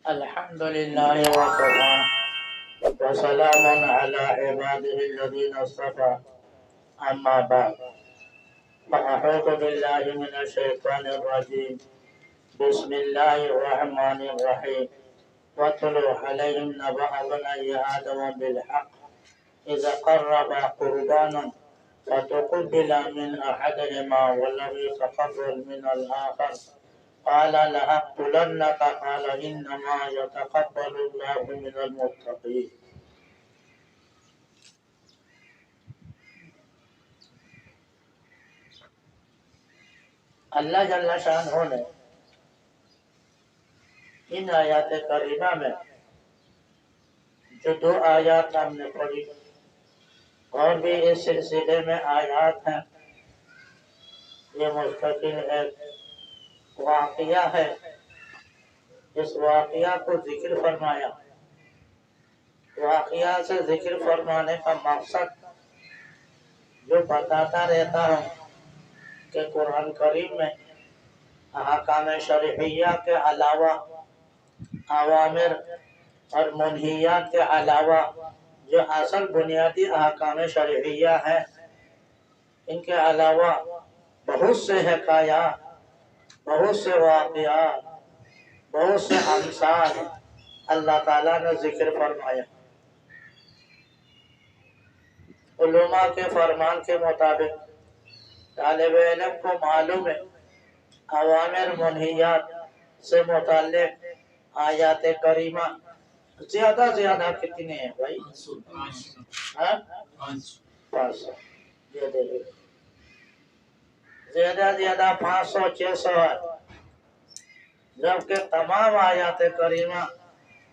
الحمد لله وكفى وسلام على عباده الذين اصطفى أما بعد فأعوذ بالله من الشيطان الرجيم بسم الله الرحمن الرحيم واتل عليهم نبأ بني آدم بالحق إذا قربا قربانا فتقبل من أحدهما ولم يتقبل من الآخر قال لأقتلنك قال إنما يتقبل الله من المتقين. اللہ جل شانہ نے ان آیات کریمہ میں جو دو آیات ہم نے پڑھی اور بھی اس سلسلے میں آیات ہیں، یہ مستقل ایک واقعہ ہے۔ اس واقعہ کو ذکر فرمایا۔ واقعہ سے ذکر فرمانے کا مقصد جو بتاتا رہتا ہوں کہ قرآن کریم میں احکام شرعیہ کے علاوہ اوامر اور منہیات کے علاوہ جو اصل بنیادی احکام شرعیہ ہیں، ان کے علاوہ بہت سے حکایات، بہت سے واقعات، بہت سے امثال اللہ تعالیٰ نے ذکر فرمایا۔ علماء کے فرمان کے مطابق طالب علم کو معلوم ہے اوامر منہیات سے متعلق آیات کریمہ زیادہ زیادہ کتنے ہیں بھائی؟ 500 زیادہ زیادہ 500-600 ہے، جبکہ تمام آیات کریمہ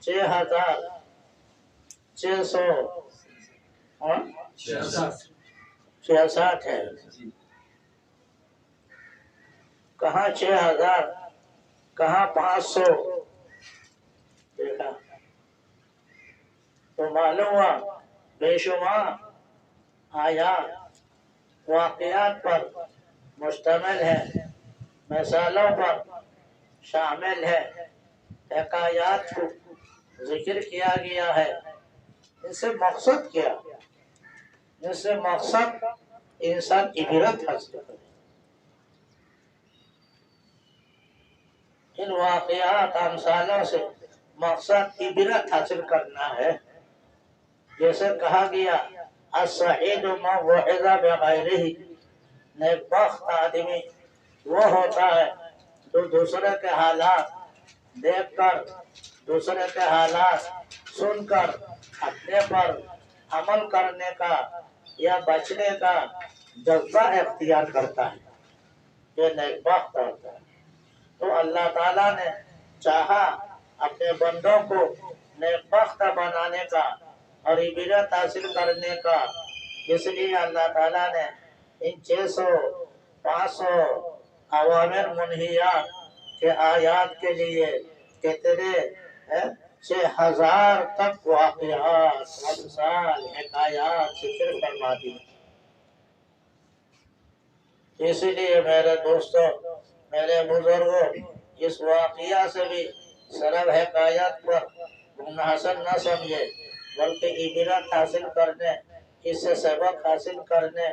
6666 ہے۔ کہاں 6000 کہاں 500، دیکھا تو معلوم ہوا بے شمار آیات واقعات پر مشتمل ہے، مثالوں پر شامل ہے، حکایات کو ذکر کیا گیا ہے۔ اس سے مقصد کیا؟ اس سے مقصد انسان عبرت حاصل کرے۔ ان واقعات امثالوں سے مقصد عبرت حاصل کرنا ہے۔ جیسے کہا گیا السعید من وعظ بغیرہ، نیک بخت آدمی وہ ہوتا ہے جو دوسرے کے حالات دیکھ کر، دوسرے کے حالات سن کر اپنے پر عمل کرنے کا یا بچنے کا جذبہ اختیار کرتا ہے، یہ نیک بخت ہوتا ہے۔ تو اللہ تعالیٰ نے چاہا اپنے بندوں کو نیک بخت بنانے کا اور عبرت حاصل کرنے کا، اس لیے اللہ تعالیٰ نے ان 600-500 اوامر منہیات کے آیات کے لیے کتنے 6000 تک واقعات، امثال، حکایات ذکر فرما دی۔ اس لیے میرے دوستوں، میرے بزرگوں، اس واقعہ سے بھی صرف حکایات پر منحصر نہ سمجھے، بلکہ عبرت حاصل کرنے، اس سے سبق حاصل کرنے،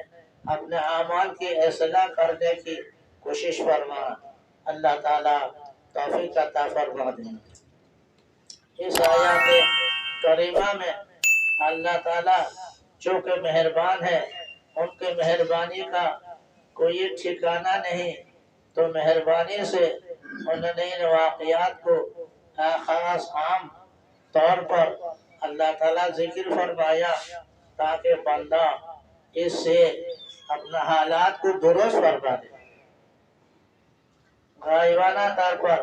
اپنے اعمال کی اصلاح کرنے کی کوشش فرما۔ اللہ تعالیٰ توفیق عطا فرما دیں۔ اس آیات کریمہ میں اللہ تعالیٰ چونکہ مہربان ہے، ان کے مہربانی کا کوئی ٹھکانہ نہیں، تو مہربانی سے انہوں نے ان واقعات کو خاص عام طور پر اللہ تعالیٰ ذکر فرمایا تاکہ بندہ اس سے اپنا حالات کو درست فرما دے۔ غائبانہ طور پر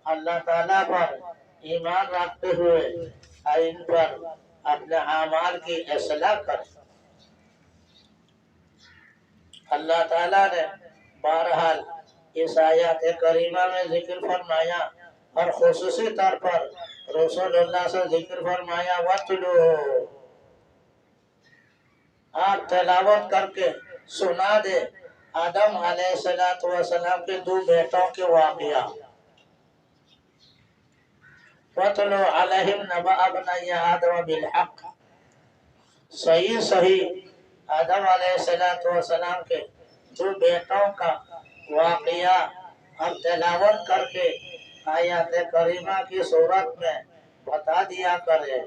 اللہ تعالیٰ پر ایمان رکھتے ہوئے ان پر اپنے اعمال کی اصلاح کرے۔ اللہ تعالیٰ نے بہرحال اس آیات کریمہ میں ذکر فرمایا اور خصوصی طور پر رسول اللہ سے ذکر فرمایا وَاتْلُو، آپ تلاوت کر کے سنا دے آدم علیہ السلام کے 2 بیٹوں کے واقعہ۔ وَاتْلُ عَلَيْهِمْ نَبَأَ ابْنَيْ آدَمَ بِالْحَقِّ، صحیح آدم علیہ السلام کے دو بیٹوں کا واقعہ اب تلاوت کر کے آیات کریمہ کی صورت میں بتا دیا کرے،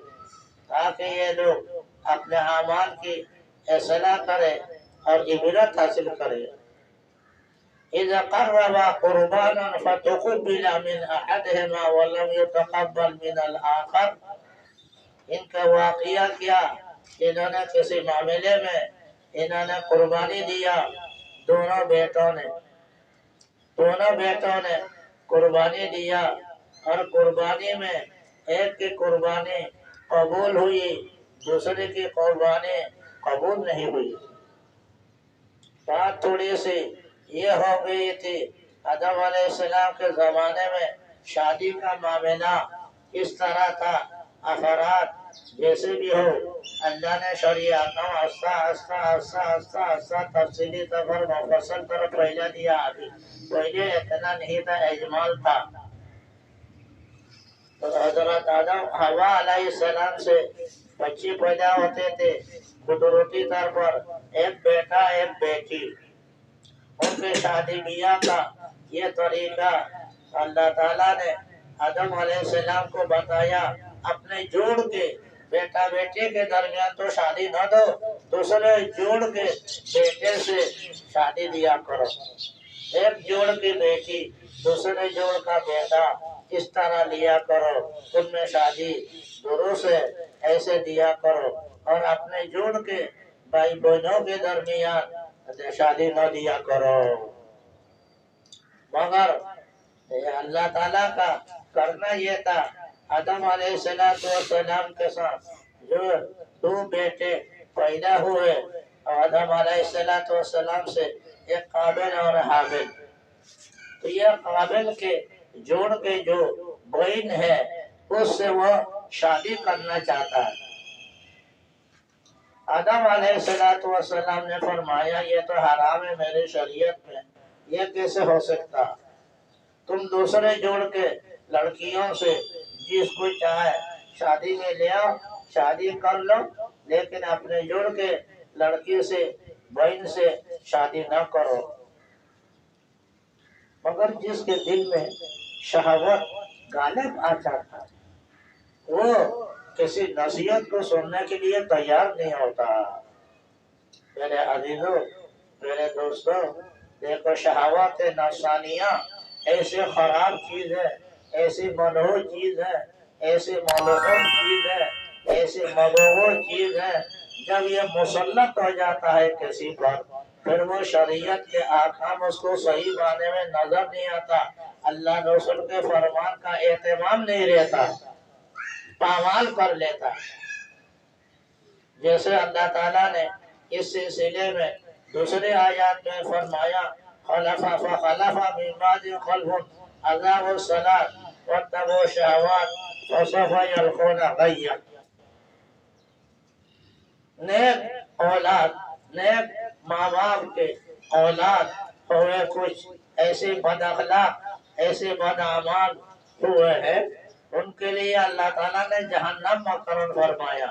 تاکہ یہ لوگ اپنے اعمال کی اصلاح کرے اور عبرت حاصل کرے۔ اذا قربا قربانا فتقبل من احدهما ولم يتقبل من الاخر، ان کا واقعہ کیا، انہوں نے کسی معاملے میں انہوں نے قربانی دیا، دونوں بیٹوں نے قربانی دیا، اور قربانی میں ایک کی قربانی قبول ہوئی، دوسرے کی قربانی قبول نہیں ہوئی۔ بات تھوڑی سی یہ ہو گئی تھی، آدم علیہ السلام کے زمانے میں شادی کا معاملہ اس طرح تھا، افراد جیسے بھی ہو، اللہ نے شریعت آہستہ تفصیلی طور مفصل طرف پہلے دیا۔ پہلے اتنا نہیں تھا، اجمال تھا۔ تو حضرت آدم حوا علیہ السلام سے بچے پیدا ہوتے تھے، قدرتی طور پر ایک بیٹا ایک بیٹی۔ ان کے شادی بیاہ کا یہ طریقہ اللہ تعالیٰ نے آدم علیہ السلام کو بتایا، اپنے جوڑ کے بیٹا بیٹی کے درمیان تو شادی نہ دو، دوسرے جوڑ کے بیٹے سے شادی دیا کرو، ایک جوڑ کی بیٹی دوسرے جوڑ کا بیٹا، اس طرح لیا کرو، ان میں شادی درست ہے، ایسے دیا کرو، اور اپنے جوڑ کے بھائی بہنوں کے درمیان شادی نہ دیا کرو۔ مگر اللہ تعالیٰ کا کرنا یہ تھا، آدم علیہ السلام کے ساتھ جو دو بیٹے پیدا ہوئے، آدم علیہ السلام سے ایک قابل اور حابل، تو یہ قابل کے جوڑ کے جو بہن ہے اس سے وہ شادی کرنا چاہتا ہے۔ آدم علیہ السلام نے فرمایا یہ تو حرام ہے میرے شریعت میں، یہ کیسے ہو سکتا؟ تم دوسرے جوڑ کے لڑکیوں سے جس کو چاہے شادی میں لے آؤ، شادی کر لو، لیکن اپنے جوڑ کے لڑکی سے بہن سے شادی نہ کرو۔ مگر جس کے دل میں شہوت غالب آ جاتا ہے، وہ کسی نصیحت کو سننے کے لیے تیار نہیں ہوتا۔ میرے عزیزوں، میرے دوستوں، دیکھو شہوات نفسانیہ ایسی خراب چیز ہے، ایسی منحوس چیز ہے، ایسی ملعون چیز ہے، ایسی ملعون چیز ہے، جب یہ مسلط ہو جاتا ہے کسی پر، پھر وہ شریعت کے احکام اس کو صحیح معنی میں نظر نہیں آتا، اللہ رسول کے فرمان کا اہتمام نہیں رہتا، پامال کر لیتا۔ جیسے اللہ تعالیٰ نے اس سلسلے میں دوسرے آیات میں فرمایا، فخلف من بعدهم خلف اضاعوا الصلاة واتبعوا الشهوات فسوف يلقون غیا۔ نیک اولاد، نیک ماں باپ کے اولاد ہوئے کچھ ایسے بد اخلاق، ایسے بد اعمال ہوئے ہیں، ان کے لیے اللہ تعالیٰ نے جہنم مقرر فرمایا۔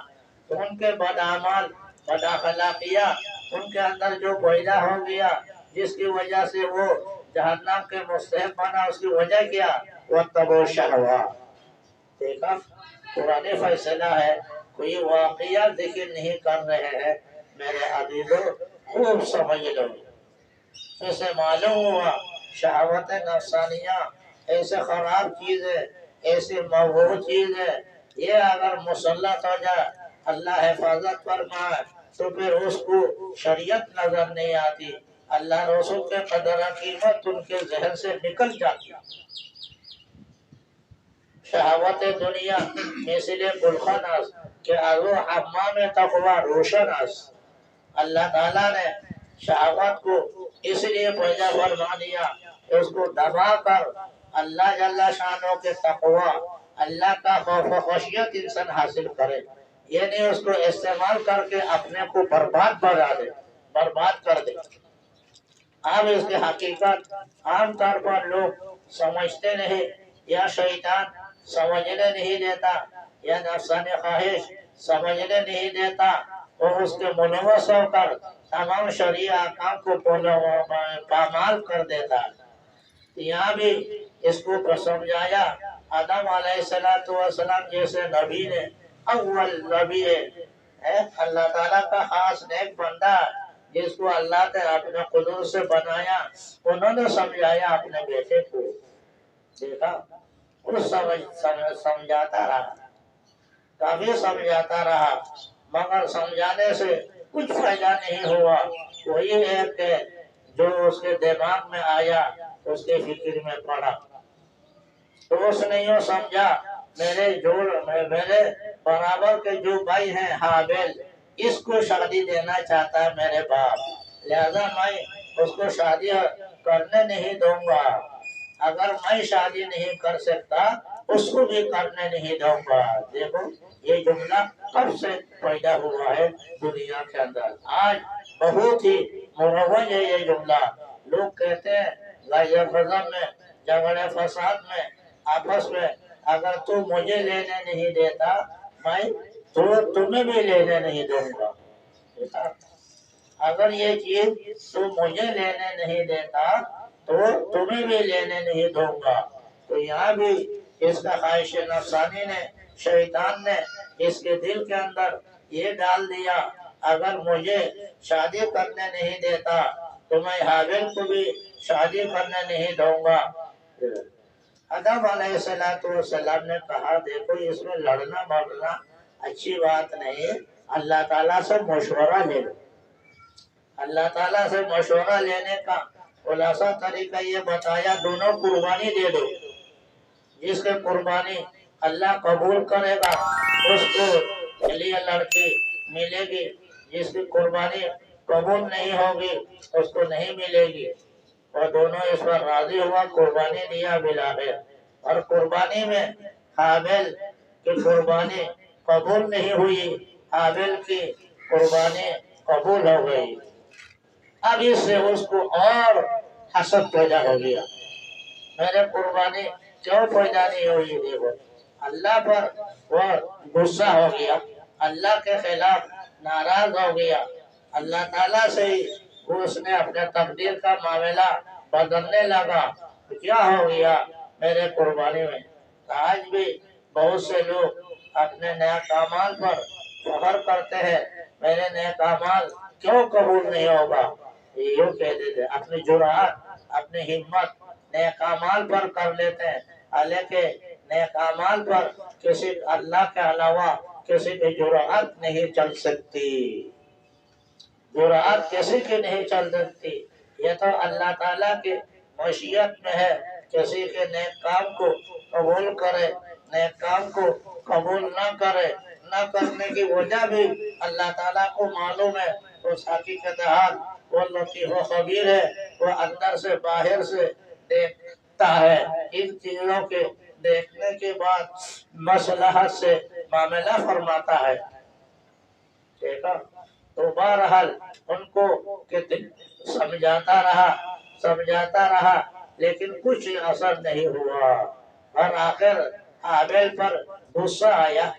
تو ان کے بد اعمال، بد اخلاقیہ ان کے اندر جو پیدا ہو گیا، جس کی وجہ سے وہ جہنم کے مستحق بنا، اس کی وجہ کیا؟ وَاتَّبَعُوا الشَّهَوَاتِ۔ دیکھا قرآن فیصلہ ہے، کوئی واقعہ ذکر نہیں کر رہے ہیں، میرے عزیزوں خوب سمجھ لو۔ اسے معلوم ہوا شہوت نفسانیہ ایسے خراب چیز ہے، ایسی موضوع چیز ہے، یہ اگر مسلط ہو جائے، اللہ حفاظت فرمائے، تو پھر اس کو شریعت نظر نہیں آتی، اللہ رسول کے قدر و قیمت ان کے ذہن سے نکل جاتی۔ شہوت دنیا مثل گلخن است کہ از او حمام تقوی روشن است۔ اللہ تعالیٰ نے شہوت کو اس لیے پیدا فرما دیا کہ اس کو دبا کر اللہ جل شانہ کے تقوی، اللہ کا خوف و خشیت انسان حاصل کرے، یعنی اس کو استعمال کر کے اپنے کو برباد بنا دے، برباد کر دے۔ اب اس کی حقیقت عام طور پر لوگ سمجھتے نہیں، یا شیطان سمجھنے نہیں دیتا، یا نفسانی خواہش سمجھنے نہیں دیتا، وہ اس کے ملوث ہو کر تمام شرعی احکام کو پامال کر دیتا ہے۔ یہاں بھی اس کو سمجھایا، آدم علیہ السلام جیسے نبی نے، اول نبی ہے، اللہ تعالیٰ کا خاص نیک بندہ جس کو اللہ نے اپنے قدرت سے بنایا، انہوں نے سمجھایا اپنے بیٹے کو، دیکھا وہ سمجھاتا رہا، کافی سمجھاتا رہا، مگر سمجھانے سے کچھ فائدہ نہیں ہوا۔ وہی ایک ہے جو اس کے دماغ میں آیا، اس کے فکر میں پڑا، تو اس نے یوں سمجھا میرے برابر کے جو بھائی ہیں حابیل، اس کو شادی دینا چاہتا ہے میرے باپ، لہذا میں اس کو شادی کرنے نہیں دوں گا، اگر میں شادی نہیں کر سکتا اس کو بھی کرنے نہیں دوں گا۔ دیکھو یہ جملہ کب سے پیدا ہوا ہے دنیا کے اندر، آج بہت ہی مروج ہے یہ جملہ۔ لوگ کہتے ہیں غیر فضل میں، جھگڑے فساد میں، آپس میں، اگر تو مجھے لینے نہیں دیتا میں تو تمہیں بھی لینے نہیں دوں گا، اگر یہ چیز تو مجھے لینے نہیں دیتا تو تمہیں بھی لینے نہیں دوں گا۔ تو یہاں بھی اس کا خواہش نفسانی نے، شیطان نے اس کے دل کے اندر یہ ڈال دیا، اگر مجھے شادی کرنے نہیں دیتا تو میں حابیل کو بھی شادی کرنے نہیں دوں گا۔ آدم علیہ السلام نے کہا دیکھو اس میں لڑنا مرنا اچھی بات نہیں، اللہ تعالیٰ سے مشورہ لے لو۔ اللہ تعالیٰ سے مشورہ لینے کا خلاصہ طریقہ یہ بتایا، دونوں قربانی دے دو، جس کے قربانی اللہ قبول کرے گا اس کو لیے لڑکی ملے گی، جس کی قربانی قبول نہیں ہوگی اس کو نہیں ملے گی، اور دونوں اس پر راضی ہوا، قربانی دیا بلاخر۔ اور قربانی میں حابیل کی قربانی قبول نہیں ہوئی، حابیل کی قربانی قبول ہو گئی۔ اب اس سے اس کو اور حسد پیدا ہو گیا، میرے قربانی کیوں پیدا نہیں ہوئی؟ دیکھو اللہ پر وہ غصہ ہو گیا، اللہ کے خلاف ناراض ہو گیا، اللہ تعالیٰ سے ہی اس نے اپنے تقدیر کا معاملہ بدلنے لگا۔ تو کیا ہو گیا میرے قربانی میں؟ آج بھی بہت سے لوگ اپنے نیک اعمال پر فخر کرتے ہیں، میرے نیک اعمال کیوں قبول نہیں ہوگا؟ یوں کہہ دیتے، اپنی جرأت، اپنی ہمت نیک اعمال پر کر لیتے ہیں، حالانکہ نیک اعمال پر کسی اللہ کے علاوہ کسی کی جرأت نہیں چل سکتی، جرأت کسی کی نہیں چل سکتی۔ یہ تو اللہ تعالیٰ کی مشیت میں ہے، کسی کے نیک کام کو قبول کرے، نیک کام کو قبول نہ کرے، نہ کرنے کی وجہ بھی اللہ تعالیٰ کو معلوم ہے۔ اس حقیقت حال وہ لطیف و خبیر ہے، وہ اندر سے باہر سے دیکھتا ہے، ان چیزوں کے دیکھنے کے بعد مصلحت سے معاملہ فرماتا ہے، ٹھیک ہے؟ تو بہرحال ان کو سمجھاتا رہا لیکن کچھ اثر نہیں ہوا، اور آخر حابیل پر غصہ آیا،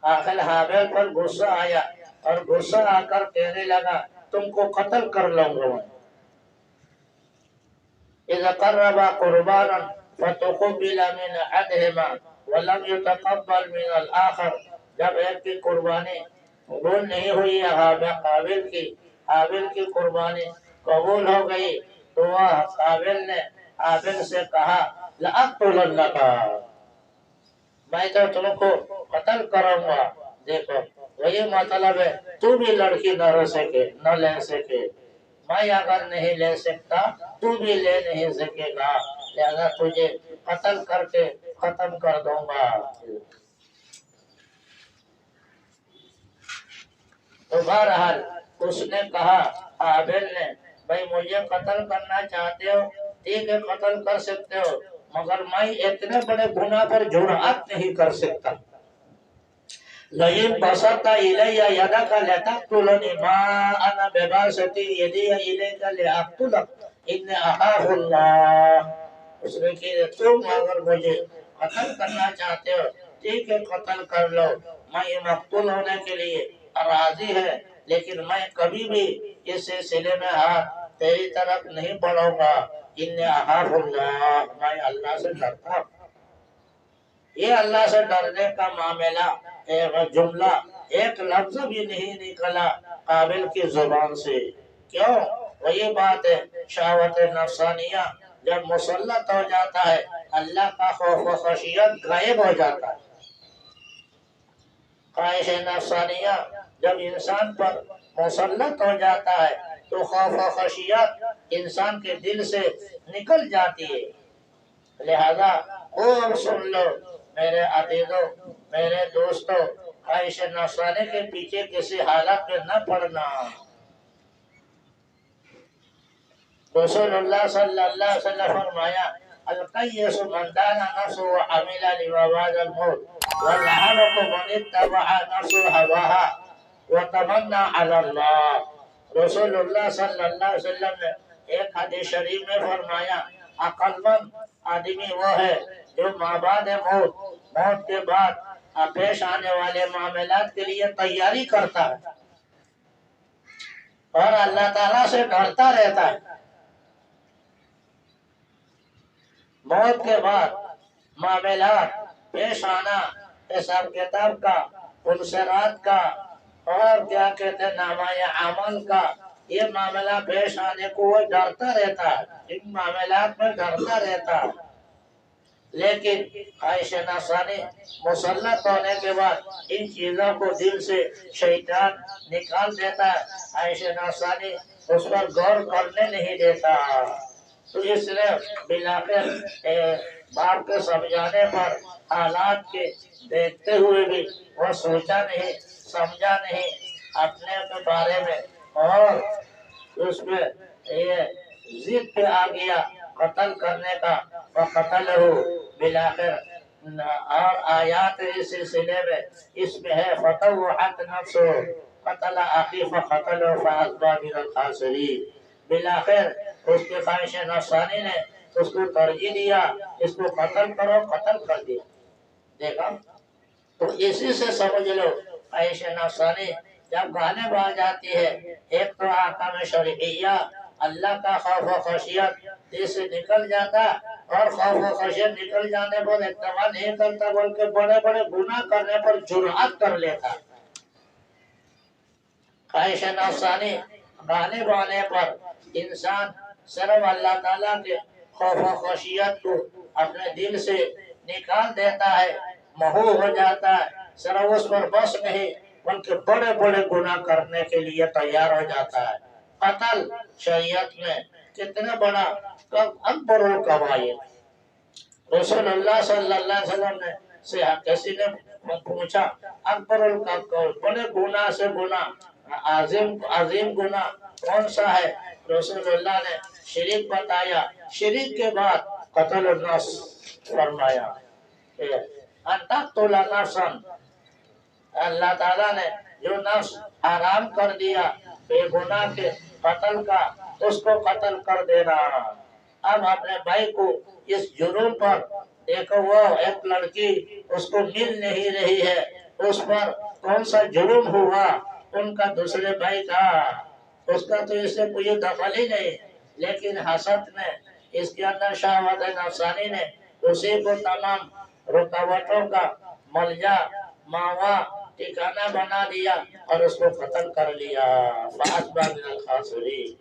آخر حابیل پر غصہ آیا، اور غصہ آ کر کہنے لگا تم کو قتل کر لوں گا میں۔ اذا قربا قربانا فتقبل من احدهما ولم يتقبل من الاخر، جب ایک کی قربانی قبول نہیں ہوئی، حابیل کی قربانی قبول ہو گئی، تو وہ حابیل نے حابیل سے کہا لأقتلنک، میں تو تم کو قتل کروں گا۔ دیکھو وہی مطلب ہے، تو بھی لڑکی نہ لے سکے، میں اگر نہیں لے سکتا تو بھی لے نہیں سکے گا، لہذا تجھے قتل کر کے ختم کر دوں گا۔ تو بہرحال اس نے کہا، حابیل نے، بھائی مجھے قتل کرنا چاہتے ہو ٹھیک ہے قتل کر سکتے ہو، مگر میں اتنے بڑے گناہ پر جرأت نہیں کر سکتا۔ لئن بسطت الی یدک لتقتلنی ما انا بباسط یدی الیک لاقتلک انی اخاف اللہ۔ اس نے کہا تم اگر مجھے قتل کرنا چاہتے ہو ٹھیک ہے قتل کر لو، میں یہ مقتول ہونے کے لیے راضی ہے، لیکن میں کبھی بھی اس سلسلے میں ہاتھ تیری طرف نہیں بڑھاؤں گا، انی اخاف اللہ، میں اللہ سے ڈرتا ہوں۔ یہ اللہ سے ڈرنے کا معاملہ جملہ ایک لفظ بھی نہیں نکلا قابل کی زبان سے، کیوں؟ وہی بات ہے، شہوت نفسانیہ جب مسلط ہو جاتا ہے اللہ کا خوف و خشیت غائب ہو جاتا ہے۔ خواہش نفسانیہ جب انسان پر مسلط ہو جاتا ہے تو خوف و خشیت انسان کے دل سے نکل جاتی ہے۔ لہذا خوب سن لو میرے عزیزوں، میرے دوستوں، خواہش نفسانی کے پیچھے کسی حالت میں نہ پڑنا۔ رسول اللہ صلی اللہ علیہ وسلم فرمایا القیس من دان نفسه وعمل لما بعد الموت والحلق من اتبع نفسه هواها وتمنى على اللہ۔ رسول اللہ صلی اللہ علیہ وسلم نے ایک حدیث شریف میں فرمایا عقل مند آدمی وہ ہے جو مابعد موت کے بعد پیش آنے والے معاملات کے لیے تیاری کرتا ہے اور اللہ تعالیٰ سے ڈرتا رہتا ہے۔ موت کے بعد معاملات پیش آنا، حساب کتاب کا، منصرات کا، اور کیا کہتے ہیں نامہ عمل کا، یہ معاملہ پیش آنے کو وہ ڈرتا رہتا ہے، ان معاملات میں ڈرتا رہتا ہے۔ لیکن خواہش نفسانی مسلط ہونے کے بعد ان چیزوں کو دل سے شیطان نکال دیتا ہے، خواہش نفسانی اس پر غور کرنے نہیں دیتا۔ تو اس لیے بلاخر باپ کے سمجھانے پر حالات کے دیکھتے ہوئے بھی وہ سوچا نہیں، سمجھا نہیں اپنے کے بارے میں، اور اس میں یہ ضد پہ آ گیا قتل کرنے کا، وقتل ہو بلاخر۔ اور آیات اس سلسلے میں اس میں ہے فطوعت نفس قتل اخی فقتل فاصبح من الخاسرین۔ بلاخر اس کے خواہش نفسانی نے اس کو ترجیح دیا، اس کو قتل کرو، قتل کر دیا۔ دیکھا تو اسی سے سمجھ لو خواہش نفسانی جب غالب آ جاتی ہے، ایک تو احکام شرعیہ اللہ کا خوف و خشیت دل سے نکل جاتا، اور خوف و خشیت نکل جانے پر اتباع نہیں کرتا بلکہ بڑے بڑے گناہ کرنے پر جرأت کر لیتا۔ خواہش نفسانی غالب آنے پر انسان صرف اللہ تعالیٰ کے خوف و خشیت کو اپنے دل سے نکال دیتا ہے، محو ہو جاتا ہے، صرف اس پر بس نہیں بلکہ بڑے بڑے گناہ کرنے کے لیے تیار ہو جاتا ہے۔ قتل شریعت میں کتنا بڑا اکبر الکبائر۔ رسول اللہ صلی اللہ علیہ وسلم نے سے کسی نے پوچھا اکبر الکبائر، بڑے گناہ سے گناہ عظیم گناہ کون سا ہے؟ رسول اللہ نے شرک بتایا، شرک کے بعد قتل النفس فرمایا، ان تقتل نفسا، اللہ تعالیٰ نے جو نفس حرام کر دیا بے گناہ کے قتل کا، اس کو قتل کر دینا۔ اب اپنے بھائی کو اس جرم پر دیکھو، وہ ایک لڑکی اس کو مل نہیں رہی ہے، اس پر کون سا جرم ہوا ان کا دوسرے بھائی کا، اس کا تو اس سے کوئی دخل ہی نہیں، لیکن حسد نے اس کے اندر شہوت نفسانی نے اسی کو تمام رکاوٹوں کا ملجا ماوا ٹھکانہ بنا دیا اور اس کو قتل کر لیا۔ فاصبح من الخاسرین۔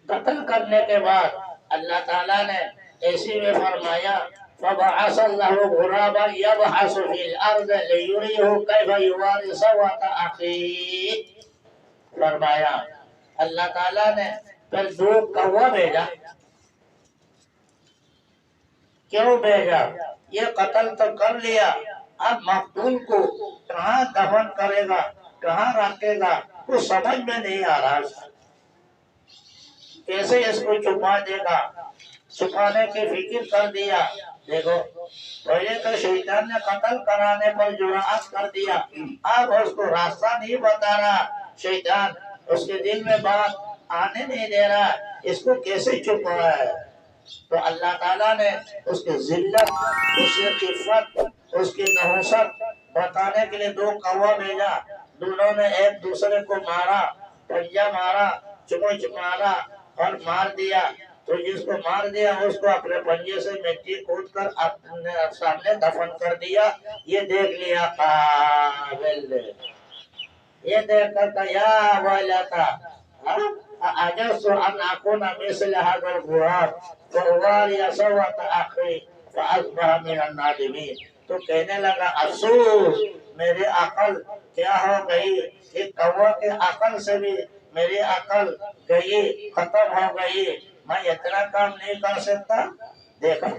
قتل کرنے کے بعد اللہ تعالیٰ نے اسی میں فرمایا فبعث الله غرابا يبحث في الارض ليريه كيف يواري سوءة اخيه۔ فرمایا اللہ تعالیٰ نے پھر دو کوا بھیجا۔ کیوں بھیجا؟ یہ قتل تو کر لیا، اب مقتول کو کہاں دفن کرے گا، کہاں رکھے گا، وہ سمجھ میں نہیں آ رہا، کیسے اس کو چھپا دے گا، چھپانے کی فکر کر دیا۔ دیکھو پہلے تو شیطان نے قتل کرانے پر جرأت کر دیا، اب اس کو راستہ نہیں بتا رہا، شیطان اس کے دل میں بات آنے نہیں دے رہا، اس کو کیسے چھپا ہے؟ تو اللہ تعالیٰ نے اس کی ذلت، اس کی خفت، اس کی نحوست بتانے کے لیے دو کوا بھیجا. دونوں نے ایک دوسرے کو مارا، پنجہ مارا، چمچ مارا اور مار دیا. تو جس کو مار دیا اس کو اپنے پنجے سے مٹی کود کر اپنے سامنے دفن کر دیا. یہ دیکھ لیا قابل نے، یہ دیکھ کر کہا یا ویلتا اجزت ان اكون مثل هذا الغراب فاواري سوءة اخي فاصبح من النادمين. تو کہنے لگا افسوس میری عقل کیا ہو گئی، ایک کوا کے عقل سے بھی میری عقل گئی، ختم ہو گئی، میں اتنا کام نہیں کر سکتا. دیکھا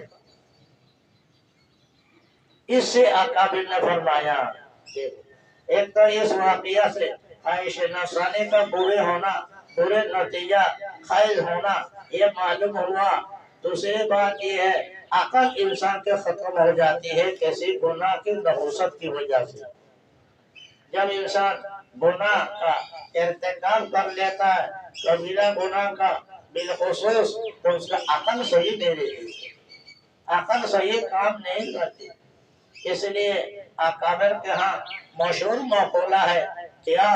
اس سے اکابر نے فرمایا. ایک تو اس واقعہ سے خواہش نفسانی کا برے ہونا، برے نتیجہ خیز ہونا یہ معلوم ہوا. دوسری بات یہ ہے عقل انسان کے ختم ہو جاتی ہے کسی گناہ کی نحوست کی وجہ سے. جب انسان گناہ کا ارتکاب کر لیتا ہے، کبیرہ گناہ کا بالخصوص، تو اس کا عقل صحیح نہیں رہتی، عقل صحیح کام نہیں کرتی. اس لیے اکابر کے ہاں مشہور مقولہ ہے کیا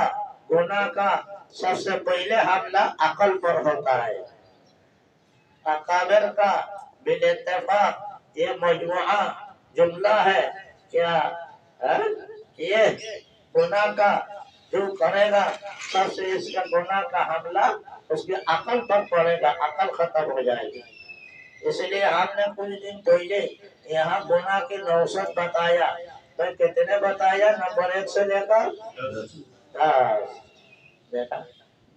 گناہ کا سب سے پہلے حملہ عقل پر ہوتا ہے. اکابر کا بالاتفاق یہ مجموعہ جملہ ہے کیا یہ گناہ کا جو کرے گا سب سے اس کا گناہ کا حملہ اس کے عقل پر پڑے گا، عقل ختم ہو جائے گی. اس لیے ہم نے کچھ دن پہلے یہاں گناہ کی نوسط بتایا. تو کتنے بتایا؟ نمبر 1 سے لے کر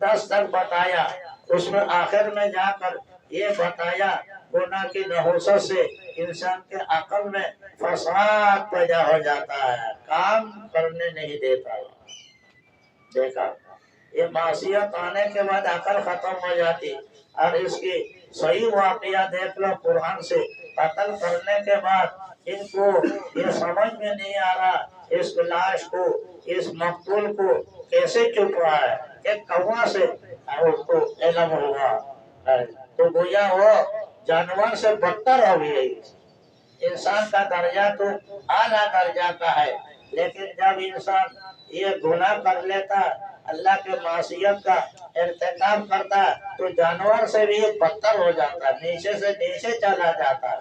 10 تک بتایا. اس میں آخر میں جا کر یہ بتایا گناہ کی نحوست سے انسان کے عقل میں فساد پیدا ہو جاتا ہے، کام کرنے نہیں دیتا. دیکھا یہ معصیت آنے کے بعد عقل ختم ہو جاتی. اور اس کی صحیح واقعہ دیکھ لو قرآن سے. قتل کرنے کے بعد ان کو یہ سمجھ میں نہیں آ رہا اس لاش کو، اس مقتول کو کیسے چھپ رہا ہے. ایک کوا سے اس کو علم ہوا تو گویا وہ جانور سے بدتر ہو گئی. انسان کا درجہ تو اعلیٰ درجہ کا ہے، لیکن جب انسان یہ گناہ کر لیتا، اللہ کے معصیت کا ارتکاب کرتا تو جانور سے بھی بدتر ہو جاتا، نیچے سے نیچے چلا جاتا.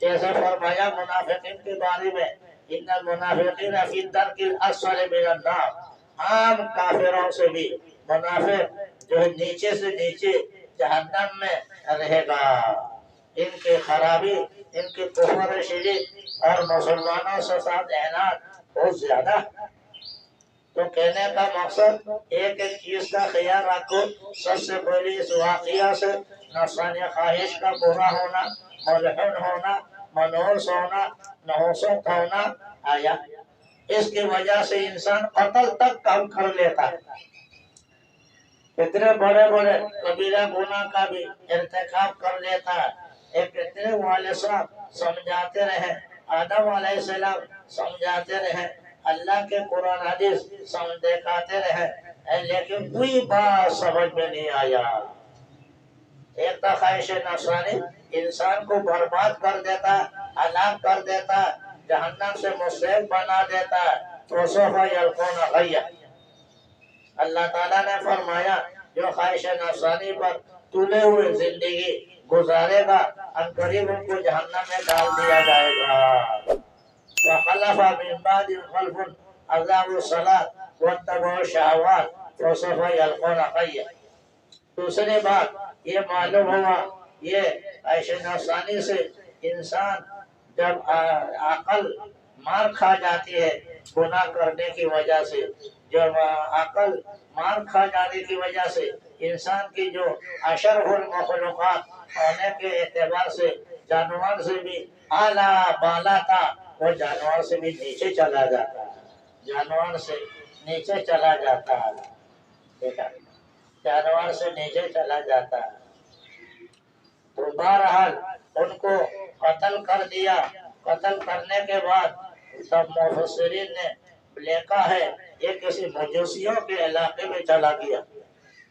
جیسے فرمایا منافقین کے بارے میں ان المنافقین فی الدرک الاسفل من النار. عام کافروں سے بھی منافق جو ہے نیچے سے نیچے جہنم میں رہے گا. ان کی خرابی، ان کی کفر شرک اور مسلمانوں سے ساتھ اعنات بہت زیادہ. تو کہنے کا مقصد ایک ایک چیز کا خیال رکھو. سب سے پہلے اس واقعہ سے نفسانی خواہش کا برا ہونا، ملحن ہونا، منحوس ہونا، نحوست ہونا آیا. اس کی وجہ سے انسان قتل تک کام کر لیتا ہے. اتنے بڑے بڑے کبیرہ گناہ کا بھی ارتکاب کر لیتا ہے. ایک اتنے والد صاحب سمجھاتے رہے، آدم علیہ السلام سمجھاتے رہے، اللہ کے قرآن حدیث دکھاتے رہے، لیکن کوئی بات سمجھ میں نہیں آیا. ایک تو خواہش نفسانی انسان کو برباد کر دیتا، ہلاک کر دیتا، جہنم سے مستحق بنا دیتا. فسوف یلقون غیا. اللہ تعالیٰ نے فرمایا جو خواہش نفسانی پر تلے ہوئے زندگی گزارے گا عنقریب ان کو جہنم میں ڈال دیا جائے گا. وخلف من بعد خلف اضاعوا الصلاة واتبعوا الشهوات فسوف يلقون غیا. دوسری بات یہ معلوم ہوا یہ خواہش نفسانی سے انسان جب عقل مار کھا جاتی ہے گناہ کرنے کی وجہ سے، جب عقل مار کھا جانے کی وجہ سے انسان کی جو اشرف المخلوقات ہونے کے اعتبار سے جانور سے بھی اعلیٰ بالا تھا، وہ جانور سے بھی نیچے چلا جاتا ہے. جانور سے نیچے چلا جاتا ہے. دیکھا جانور سے نیچے چلا جاتا ہے. تو بہرحال ان کو قتل کر دیا. قتل کرنے کے بعد سب مفسرین نے لکھا ہے یہ کسی مجوسیوں کے علاقے میں چلا گیا.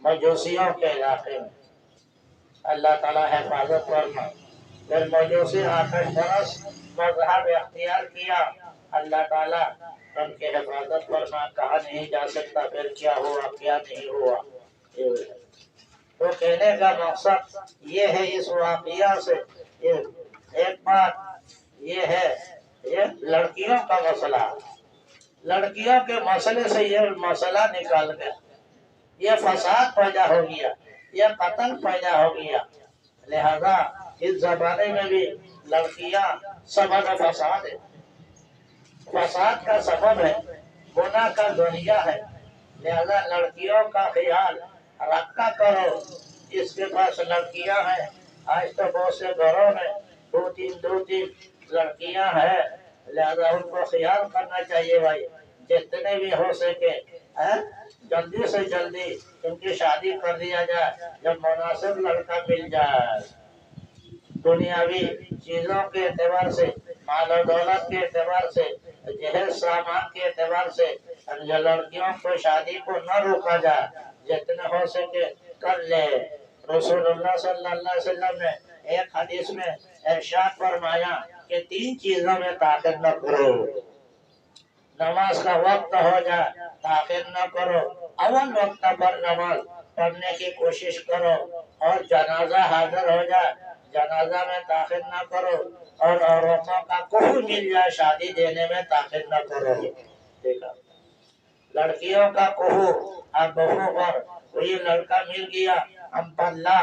مجوسیوں کے علاقے میں اللہ تعالیٰ حفاظت فرما۔ پھر مجوسی آتش پرس مذہب اختیار کیا، اللہ تعالیٰ ان کی حفاظت فرما، کہا نہیں جا سکتا پھر کیا ہوا کیا نہیں ہوا۔ تو کہنے کا مقصد یہ ہے اس واقعہ سے، ایک بات یہ ہے، یہ لڑکیوں کا مسئلہ، لڑکیوں کے مسئلے سے یہ مسئلہ نکال گیا، یہ فساد پیدا ہو گیا، یہ قتل پیدا ہو گیا۔ لہذا اس زمانے میں بھی لڑکیاں سبب فساد ہے، فساد کا سبب ہے، گناہ کا ذریعہ ہے۔ لہذا لڑکیوں کا خیال رکھا کرو، جس کے پاس لڑکیاں ہیں، آج تو بہت سے گھروں میں دو تین لڑکیاں ہیں، لہذا ان کو خیال کرنا چاہیے بھائی، جتنے بھی ہو سکے جلدی سے جلدی ان کی شادی کر دیا جائے، جب مناسب لڑکا مل جائے۔ دنیاوی چیزوں کے اعتبار سے، مال و دولت کے اعتبار سے، جہیز سامان کے اعتبار سے لڑکیوں کو شادی کو نہ روکا جائے، جتنے ہو سکے کر لے۔ رسول اللہ صلی اللہ علیہ وسلم نے ایک حدیث میں ارشاد فرمایا کہ 3 چیزوں میں تاخیر نہ کرو۔ نماز کا وقت ہو جائے تاخیر نہ کرو، اول وقت پر نماز پڑھنے کی کوشش کرو، اور جنازہ حاضر ہو جائے جنازہ میں تاخیر نہ کرو، اور عورتوں کا کوئی مل جائے شادی دینے میں تاخیر نہ کرو۔ دیکھا، لڑکیوں کا بہو پر کوئی لڑکا مل گیا، ہم پلہ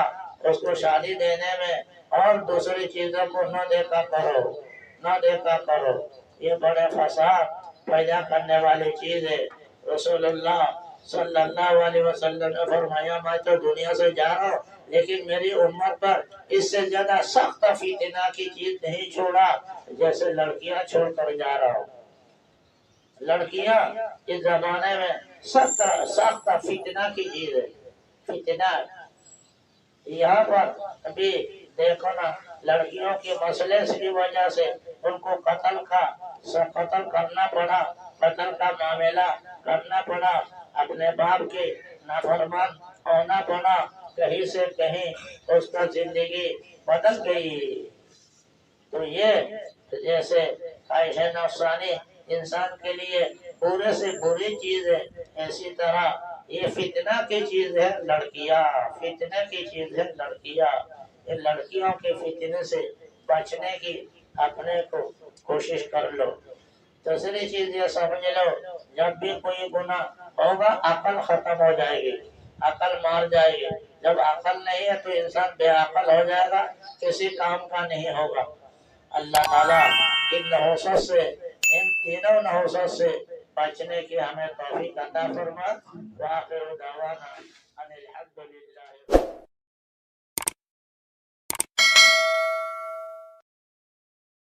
اس کو شادی دینے میں اور دوسری چیزوں کو نہ دیکھا کرو، یہ بڑے فساد پیدا کرنے والی چیز ہے۔ رسول اللہ صلی اللہ علیہ وسلم نے فرمایا میں تو دنیا سے جا رہا ہوں، لیکن میری امت پر اس سے زیادہ سخت فتنہ کی چیز نہیں چھوڑا جیسے لڑکیاں چھوڑ کر جا رہا ہوں۔ لڑکیاں اس زمانے میں سخت فتنہ کی چیز ہے، فتنہ۔ یہاں پر بھی دیکھو نا، لڑکیوں کے مسئلے کی وجہ سے ان کو قتل کرنا پڑا، قتل کا معاملہ کرنا پڑا، اپنے باپ کے نافرمان ہونا پڑا، کہیں سے کہیں اس کا زندگی بدل گئی۔ تو یہ جیسے خواہش نفسانی انسان کے لیے بورے سے بری چیز ہے، اسی طرح یہ فتنہ کی چیز ہے لڑکیاں، فتنہ کی چیز ہے لڑکیاں۔ ان لڑکیوں کے فتنے سے بچنے کی اپنے کو کوشش کر لو۔ دوسری چیز یہ سمجھ لو، جب بھی کوئی گناہ ہوگا عقل ختم ہو جائے گی، عقل مار جائے گی۔ جب عقل نہیں ہے تو انسان بے عقل ہو جائے گا، کسی کام کا نہیں ہوگا۔ اللہ تعالیٰ ان نحوست سے، ان تینوں نحوست سے بچنے کی ہمیں توفیق عطا فرما۔ وآخر دعوانا ان الحمد للہ۔